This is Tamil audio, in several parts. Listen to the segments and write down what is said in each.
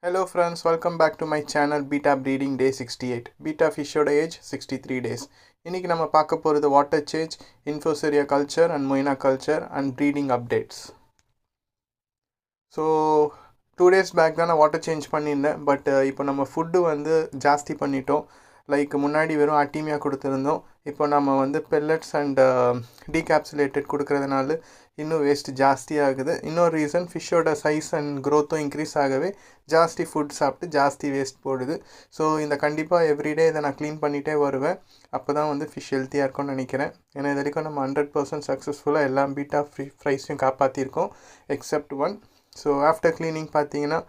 Hello friends, welcome back to my channel Beta Breeding Day 68. Beta fish oda age 63 days. இன்னைக்கு நம்ம பார்க்க போறது water change, Infusoria culture and Moina culture and breeding updates. So 2 days back தான் நான் water change பண்ணியிருந்தேன். பட் இப்போ நம்ம ஃபுட் வந்து ஜாஸ்தி பண்ணிட்டோம். லைக் முன்னாடி வெறும் அட்டிமியா கொடுத்திருந்தோம். இப்போ நம்ம வந்து pellets and decapsulated கொடுக்கிறதுனால இன்னும் வேஸ்ட் ஜாஸ்தி ஆகுது. இன்னொரு ரீசன் ஃபிஷ்ஷோட சைஸ் அண்ட் க்ரோத்தும் இன்க்ரீஸ் ஆகவே ஜாஸ்தி ஃபுட் சாப்பிட்டு ஜாஸ்தி வேஸ்ட் போடுது. ஸோ இந்த கண்டிப்பாக எவ்ரிடே இதை நான் க்ளீன் பண்ணிகிட்டே வருவேன். அப்போ தான் வந்து ஃபிஷ் ஹெல்த்தியாக இருக்கும்னு நினைக்கிறேன். ஏன்னா இது வரைக்கும் நம்ம 100% சக்ஸஸ்ஃபுல்லாக எல்லா பீட்டா ஃப்ரைஸையும் காப்பாற்றிருக்கோம் except one. So after cleaning பார்த்தீங்கன்னா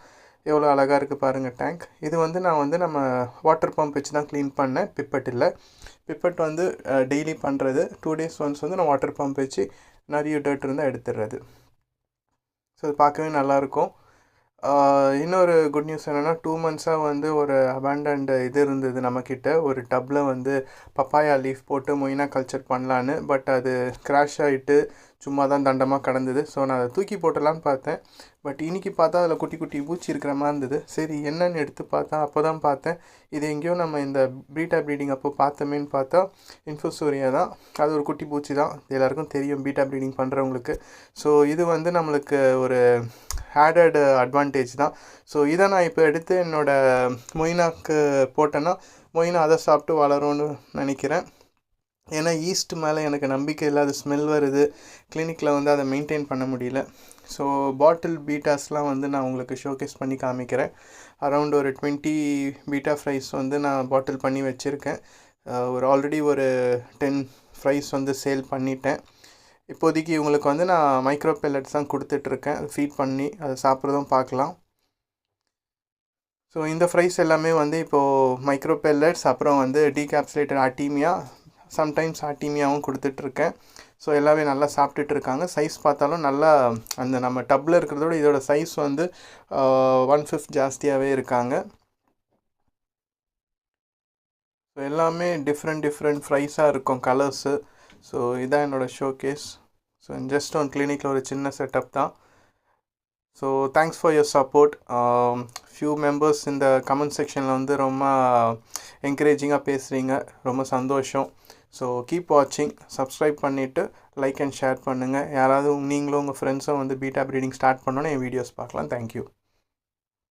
எவ்வளோ அழகாக இருக்குது பாருங்கள் டேங்க். இது வந்து நான் வந்து நம்ம வாட்டர் பம்ப் வச்சு தான் க்ளீன் பண்ணேன், பிப்பட் இல்லை. பிப்பட் வந்து டெய்லி பண்ணுறது. 2 days ஒன்ஸ் வந்து நான் வாட்டர் பம்ப் வச்சு நிறைய டர்ட் இருந்தால் எடுத்துடுறது. ஸோ அது பார்க்கவே நல்லாயிருக்கும். இன்னொரு குட் நியூஸ் என்னென்னா 2 months வந்து ஒரு அபேண்டன்ட் இது இருந்தது நம்மக்கிட்ட. ஒரு டப்பில் வந்து பப்பாயா லீஃப் போட்டு மொயினா கல்ச்சர் பண்ணலான்னு. பட் அது கிராஷ் ஆகிட்டு சும்மா தான் தண்டமாக கடந்தது. ஸோ நான் அதை தூக்கி போட்டலான்னு பார்த்தேன். பட் இன்றைக்கி பார்த்தா அதில் குட்டி குட்டி பூச்சி இருக்கிற மாதிரி இருந்தது. சரி என்னன்னு எடுத்து பார்த்தா அப்போ தான் பார்த்தேன் இது எங்கேயோ நம்ம இந்த பீட்டா ப்ரீடிங் அப்போ பார்த்தோமேன்னு பார்த்தா இன்ஃபுசோரியா தான். அது ஒரு குட்டி பூச்சி தான், எல்லாருக்கும் தெரியும் பீட்டா ப்ரீடிங் பண்ணுறவங்களுக்கு. ஸோ இது வந்து நம்மளுக்கு ஒரு ஆடட் அட்வான்டேஜ் தான். ஸோ இதை நான் இப்போ எடுத்து என்னோடய மொயினாக்கு போட்டேன்னா மொயினா அதை சாப்பிட்டு வளரும்னு நினைக்கிறேன். ஏன்னா ஈஸ்ட் மேலே எனக்கு நம்பிக்கை இல்லை, அது ஸ்மெல் வருது. கிளினிக்கில் வந்து அதை மெயின்டைன் பண்ண முடியல. ஸோ பாட்டில் பீட்டாஸ்லாம் வந்து நான் உங்களுக்கு ஷோகேஸ் பண்ணி காமிக்கிறேன். அரௌண்ட் ஒரு 20 பீட்டா ஃப்ரைஸ் வந்து நான் பாட்டில் பண்ணி வச்சுருக்கேன். ஆல்ரெடி ஒரு 10 ஃப்ரைஸ் வந்து சேல் பண்ணிட்டேன். இப்போதைக்கு இவங்களுக்கு வந்து நான் மைக்ரோ பெல்லட்ஸ் தான் கொடுத்துட்ருக்கேன். ஃபீட் பண்ணி அதை சாப்பிட்றதும் பார்க்கலாம். ஸோ இந்த ஃப்ரைஸ் எல்லாமே வந்து இப்போது மைக்ரோ பெல்லட்ஸ், அப்புறம் வந்து டீகேப்சுலேட்டட் அட்டீமியா, சம்டைம்ஸ் அட்டீமியாவும் கொடுத்துட்ருக்கேன். ஸோ எல்லாமே நல்லா சாப்பிட்டுட்டு இருக்காங்க. சைஸ் பார்த்தாலும் நல்லா அந்த நம்ம டப்பில் இருக்கிறதோட இதோட சைஸ் வந்து 1/5 ஜாஸ்தியாகவே இருக்காங்க. ஸோ எல்லாமே டிஃப்ரெண்ட் ஃப்ரைஸாக இருக்கும் கலர்ஸு. ஸோ இதான் என்னோடய ஷோகேஸ். ஸோ ஜஸ்ட் ஒன் கிளினிக்கில் ஒரு சின்ன செட்டப் தான். So thanks for your support. Few members இந்த கமெண்ட் செக்ஷனில் வந்து ரொம்ப என்கரேஜிங்காக பேசுகிறீங்க, ரொம்ப சந்தோஷம். ஸோ கீப் வாட்சிங், சப்ஸ்கிரைப் பண்ணிவிட்டு லைக் அண்ட் ஷேர் பண்ணுங்கள். யாராவது நீங்களும் உங்கள் ஃப்ரெண்ட்ஸும் வந்து பீட்டா ப்ரீடிங் ஸ்டார்ட் பண்ணோன்னே என் வீடியோஸ் பார்க்கலாம். தேங்க்யூ.